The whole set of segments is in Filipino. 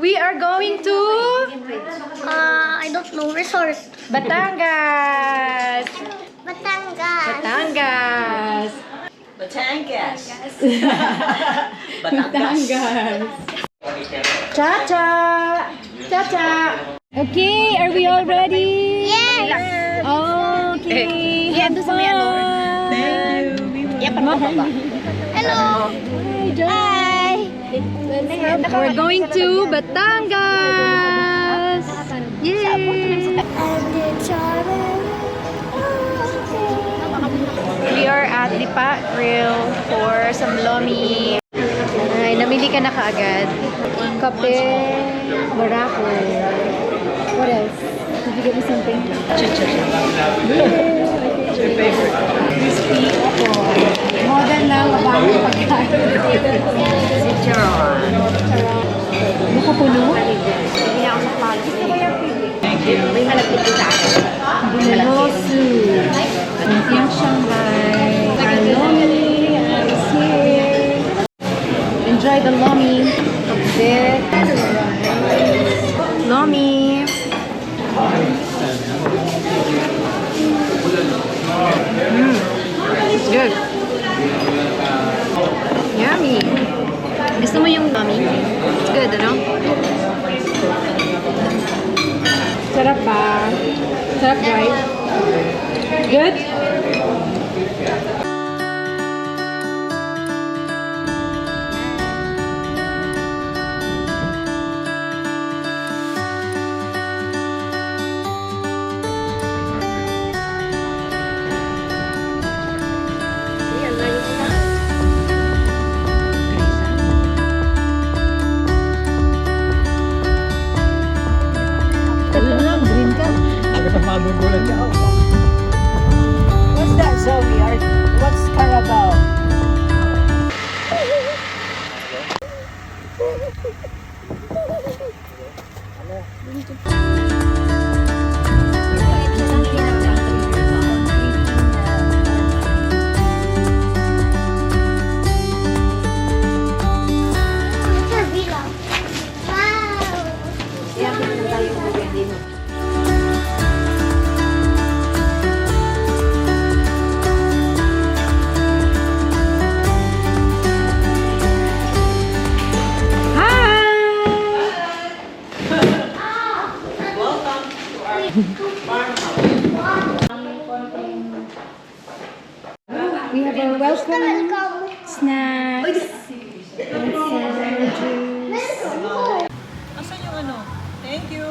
We are going to I don't know, resort. Batangas. Batangas. Batangas. Batangas. Batangas. Cha-cha. Cha-cha. Okay, are we all ready? Yes. Okay. Yan, doon sa may ano. Thank you. Hello. Hi. We're going to Batangas. Yay! We are at Lipa Grill for some lomi. Ay, namili ka na kaagad. Kape, barako. What else? Did you get me something? Chicha. What's your favorite? Crispy. Modern na mabang pagkain. Si Charon. Nakapuno? Thank you. May malapit din sa akin. Bulalo soup. Lumpiang Shanghai. Lomi is here. Enjoy the lomi. Kabit. Lomi. It's good. Yummy. Gusto mo yung lomi? It's good, ano? Sarap ba? Sarap, guys? Good? What's that, Zoe? What's Carabao? We have our welcome snacks and sandwiches. Asan yung ano? Thank you.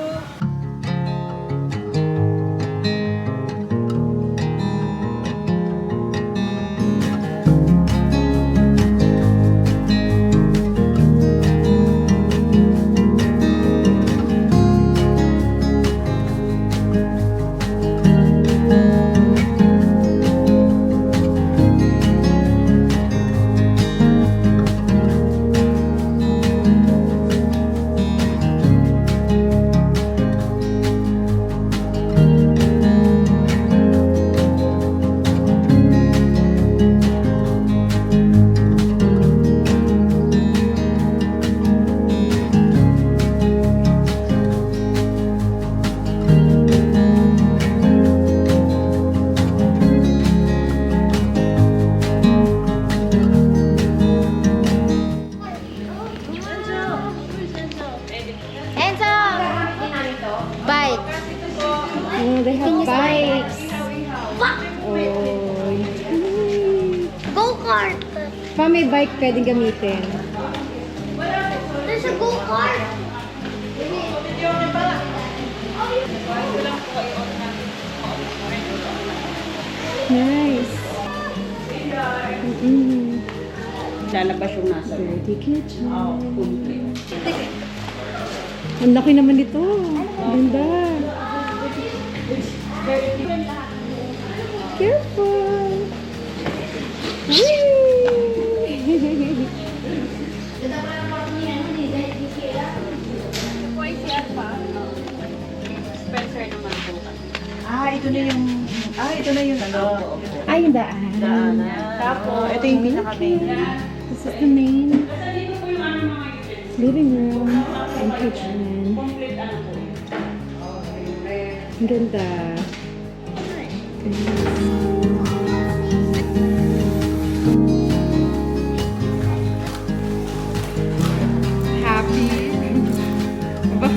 Enzo! Bike. Oh, they have bikes. Oh. Go-kart. Pa may bike pwedeng gamitin. There's a go-kart. Nice. Lalabas yung nasa. Dirty kitchen. Oh, Ang laki naman nito. Ganda. Careful. Whee! ito na yung ano. Ay, yung daan. Tapos, ito yung pinaka-main. This is the main. living room and kitchen. Ang ganda. Happy. Aba.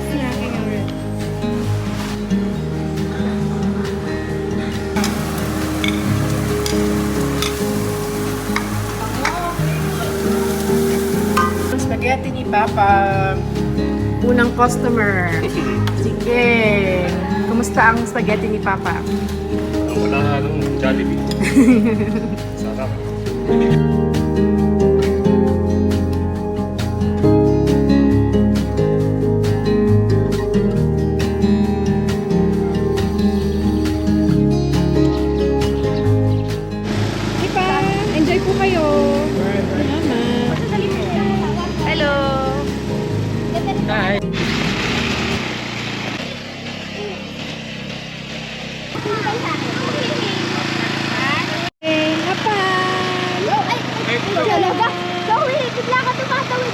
Snacking already. Spaghetti ni Papa. Unang customer. Sige. Kumusta ang spaghetti ni Papa? Wala nga nung Jollibee. Sarap. Hey pa, enjoy po kayo. Salamat. Hello. Hi. Hey, hapan. Talaga? Sorry, bigla ka tumatawid.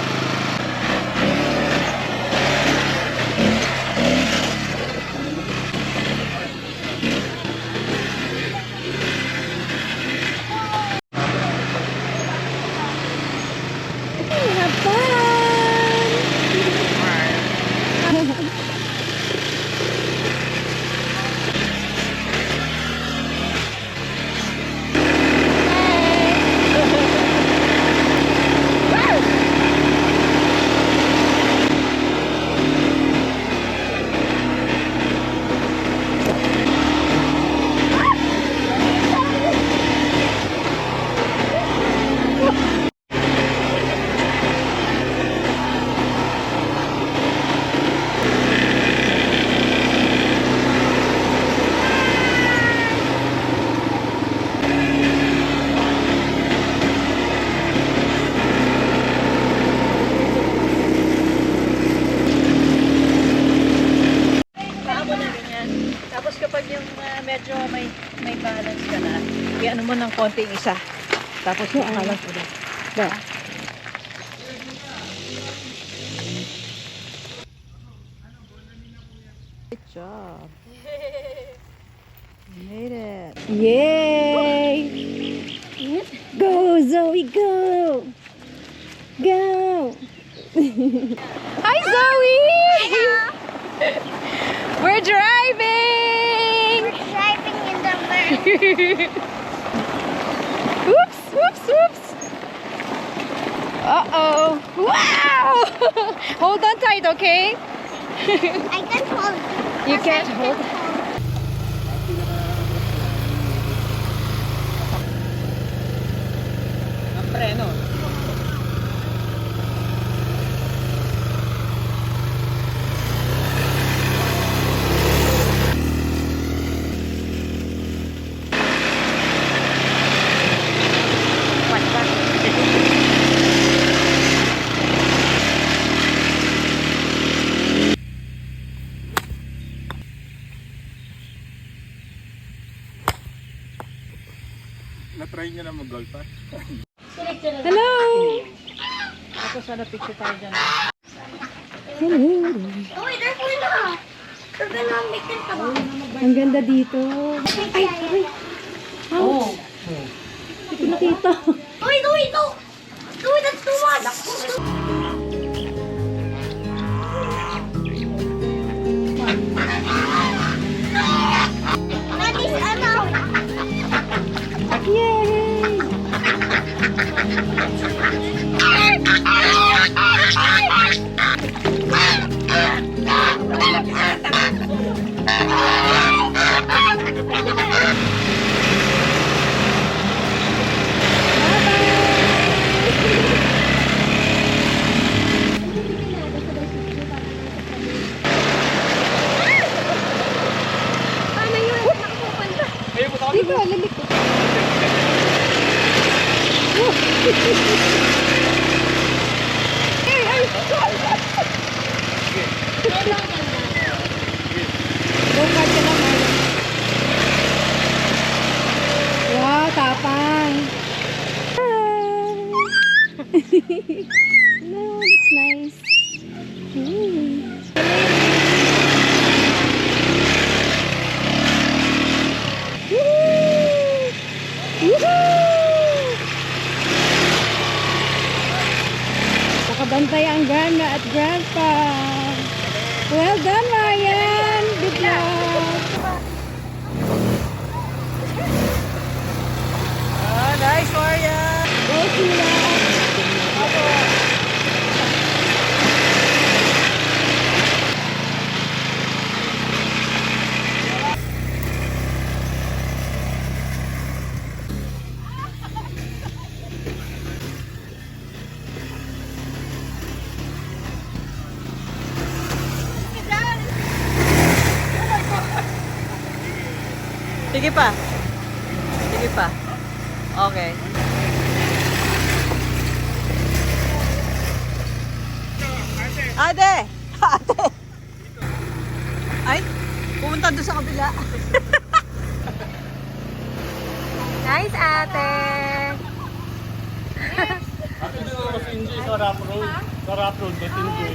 Tapos kapag yung medyo may balance ka na, i-ano mo ng konti yung isa. Tapos yung balance ulit. Ba. Good job. Made it. Yay! Go, Zoe, go! Go! Hi, Zoe! We're driving! Driving in the mud. Oops, oops, oops! Uh-oh! Wow! Hold on tight, okay? I can hold. You can't hold. Ang preno. Na-try niyo na mag-golf pa? Hello! Ako sana picture tayo dyan. Hello! Uy, there's one na. We're gonna make it come on. Ang ganda dito. Ay, Oh. Hindi ko nakita. Uy, that's too much. That is enough. Yay! No, looks nice. Hmm. Woo! Woohoo! Nakabantay ang grandma at grandpa. Well done, Ryan. Good job. Nice, Maria! Go, Sheila. Sige pa. Sige pa. Okay. Ate! Ate! Ay, pumunta doon sa kabila. Nice, ate. Ate, dito ako si Inji sa Rap Road. Sa Rap Road, dito Inji.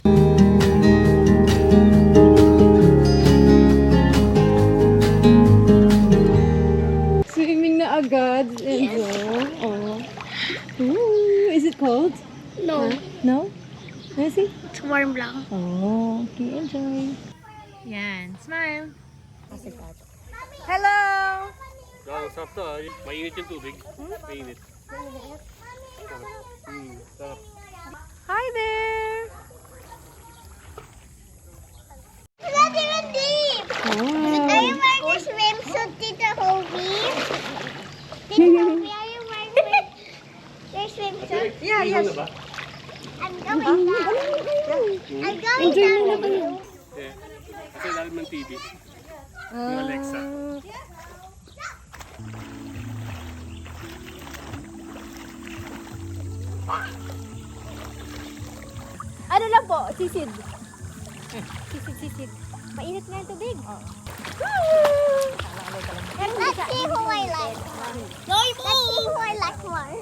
Swimming na agad, Enzo. Oh. Ooh, is it cold? No, No? Let's see. it's warm lang. Oh, okay, enjoy. Yan, smile. Hello! Ang sarap to ah. Mainit yung tubig. Mainit. Sarap. Hi there! It's not even deep. Are Wow. you wearing a swimsuit, Tita Hobie? Tita Hobie, are you wearing your swimsuit? Yeah, yes. I'm going down. I'm going Enjoy down. muna kayo. Yeah. Kasi ilalim ng TV. Yung Alexa. Ano lang po, sisid. Sisid. Mainit nga yung tubig. Let's see who I like. Let's see who I like more.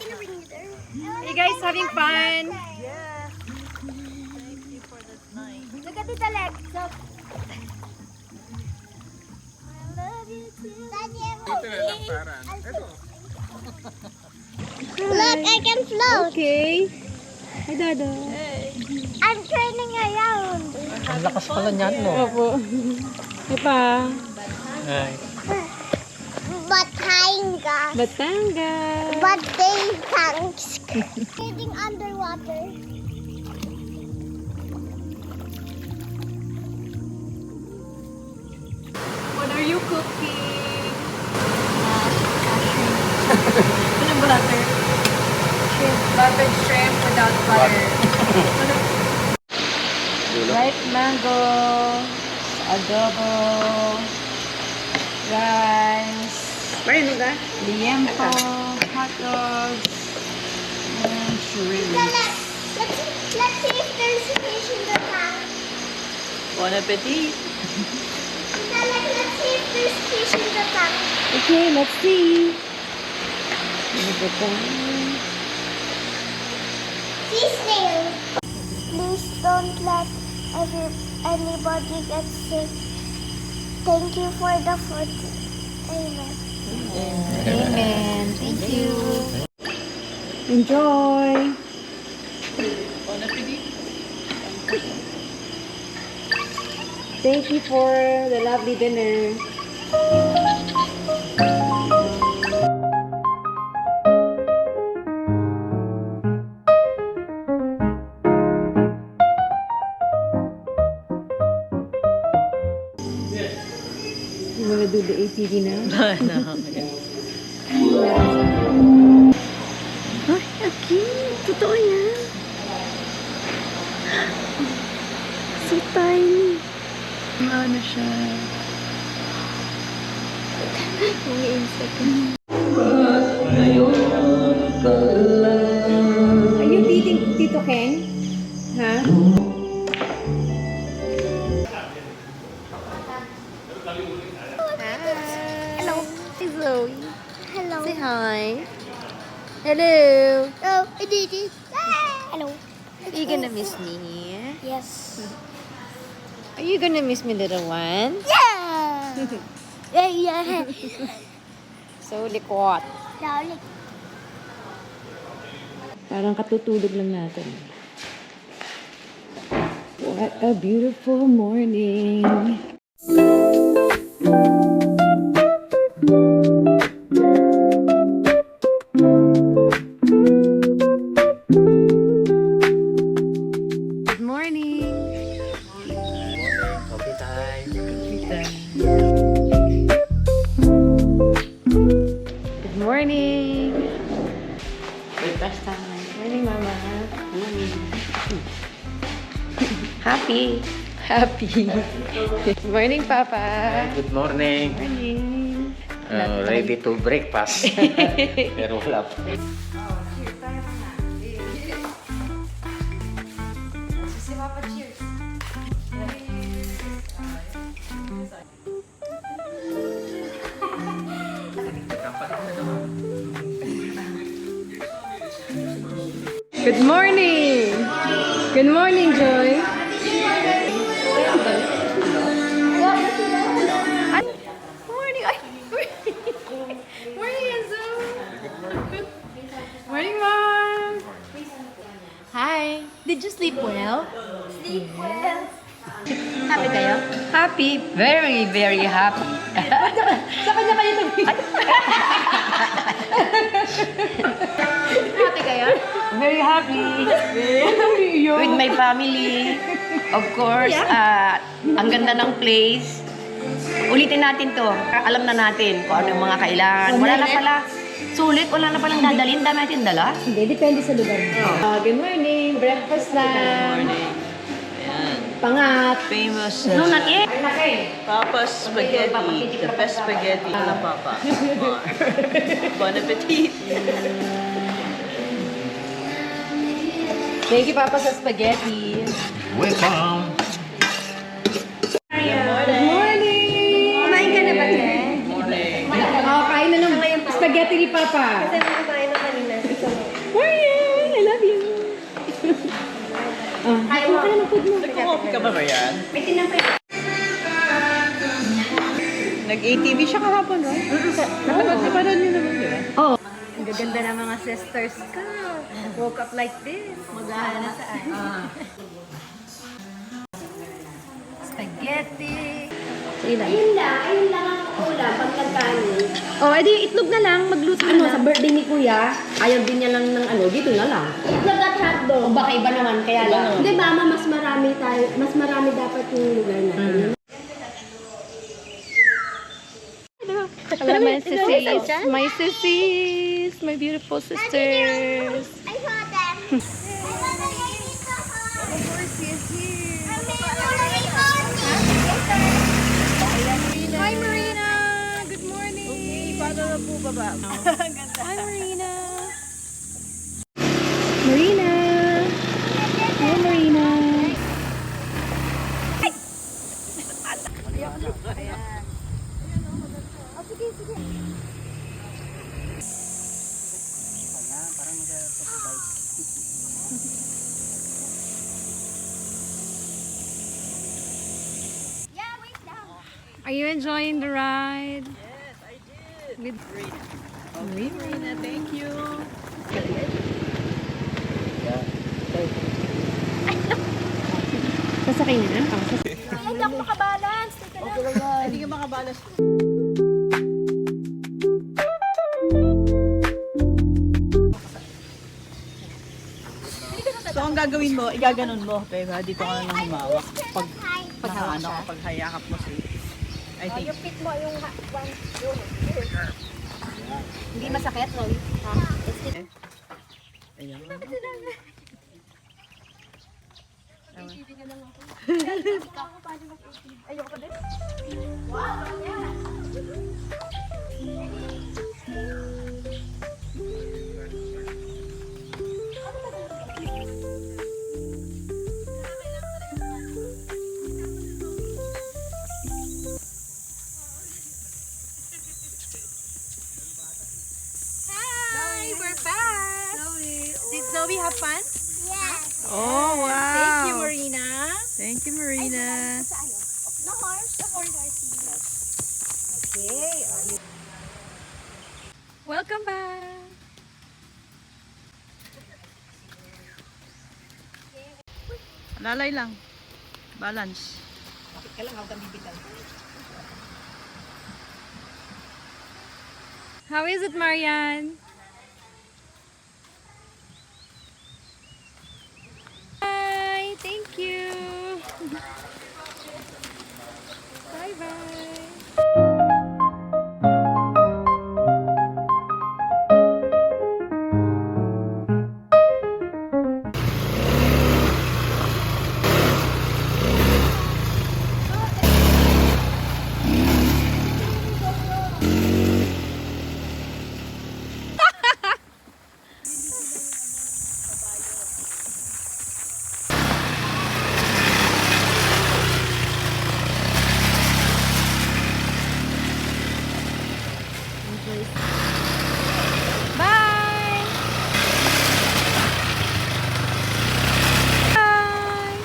Hey guys, having fun? Yes. Thank you for this night. Look at Tita Lex. Dito na lang parang. Ito. Look, I can float. Okay. Hi, Dada. I'm turning around. Ang lakas pala niyan, no? Opo. Hey pa. Ay. Batangas. Batangas. But they tanks. Getting underwater. What are you cooking? Anong butter? Shrimp. Buttered shrimp without butter. Ripe mango. Adobo. Rice. Liempo. Hot dogs. And shrimp. Let's see if there's fish in the tank. Bon appetit! Let's see if there's fish in the tank. Okay, let's see. Sea snail. Please don't let anybody get sick. Thank you for the food. Amen. Amen. Thank you. Enjoy. Bon appetit! Thank you for the lovely dinner. You wanna do the ATV now? No. Ay, ang cute. Totoo yan. So tiny. Ano siya? Mga insect. Are you eating Tito Ken? Ha? Hello. Hey Zoe. Hello. Say hi. Say hello. Oh, I did it. Hello. Are you gonna miss me? Yes. Are you gonna miss me, little one? Yeah. Yeah. So likot. Darling. Parang katutulog lang natin. What a beautiful morning. Good morning. Coffee time. Good morning. Breakfast time. Morning, Mama. Morning. Happy. Happy. Good morning, Papa. Good morning. Morning. Ready to breakfast. Pero wala pa. Si Papa, cheers. Good morning! Good morning, Joy! Morning! Ay! Morning, Enzo! Morning, Mom! Hi! Did you sleep well? Sleep well. Happy kayo? Happy, very, very happy. Sa kanya kayo tumingin. Happy kayo? Very happy. With my family. Of course, ang ganda ng place. Ulitin natin to. Alam na natin kung ano yung mga kailangan. Wala na pala. Sulit, wala na palang dadalhin. Dami natin dala. Hindi, depende sa lugar mo. Good morning! Breakfast na! Good morning! Pangat! Famous No, not yet! Papa's spaghetti. The best spaghetti na Papa. Bon appetit. Thank you, Papa, sa spaghetti. Welcome. Good morning! Kumain ka na ba, Jen? Morning. Kain na ng spaghetti ni Papa. Kasi kumain na kanina. Morning! I love you! Kaya mo ka na ng food mo. Nag-coffee ka ba ba yan? May tinampay. Nag-ATV siya kahapon, no? Napanood niyo naman, di ba? Oh. Ang gaganda ng mga sisters ko. Woke up like this. Maghahanap saan. Spaghetti. Ayun lang ang ulam pag nagkanin. Oh, edi itlog na lang. Magluto Ano, sa birthday ni Kuya, ayaw din niya lang ng dito na lang. Itlog at hotdog. O baka iba naman, kaya lang. Hindi, Mama, mas marami dapat yung lugar natin. Hello, my sissies. My sissies. My beautiful sisters. I saw them. I saw the Hi, Marina. Good morning. Paano na po baba? Hi, Marina. Marina. Hi, Marina. Are you enjoying the ride? Yes, I did. With Okay, Marina, thank you. Sasakay na? Hindi ako makabalance. Teka lang. Hindi ka makabalas. So, ang gagawin mo, igaganon mo. Diba? Dito ka na lang humawak. Pag nakaano ka, pag hayakap mo si... I think. Yung pit mo, yung one. Hindi masakit, Roy. Ayan. Ayoko pa din. Chloe have fun? Yes. Oh, wow. Thank you, Marina. Thank you, Marina. The horse. The horse. Okay. Welcome back. Lalay lang. Balance. How is it, Marianne? Bye. Thank you. Bye-bye. Bye. Bye.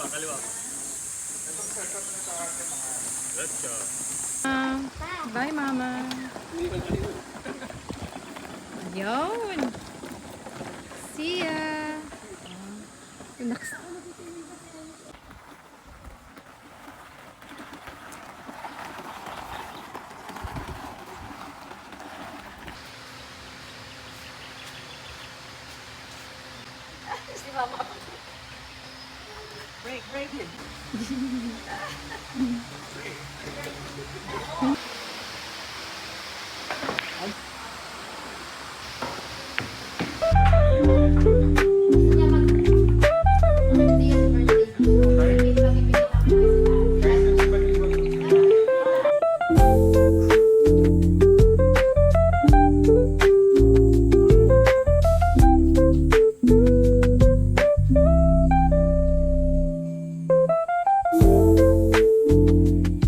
Kaliwa. Good job. Bye, Mama. Yun. See ya. Next.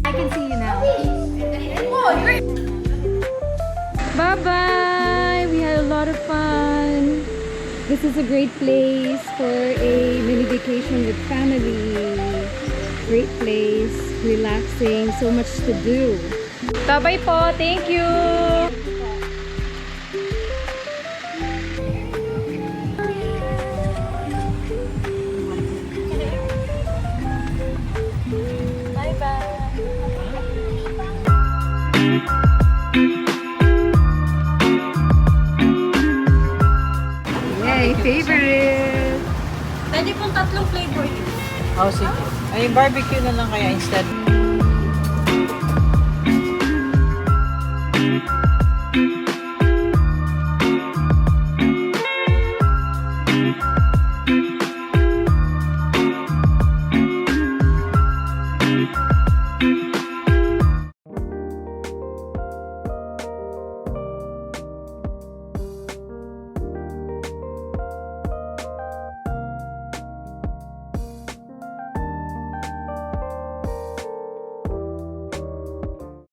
I can see you now. Bye-bye! We had a lot of fun. This is a great place for a mini vacation with family. Great place, relaxing, so much to do. Bye-bye po. Thank you. Yay, favorite. Pwede pong tatlong flavor. Oh, sige. Ay, barbecue na lang kaya instead.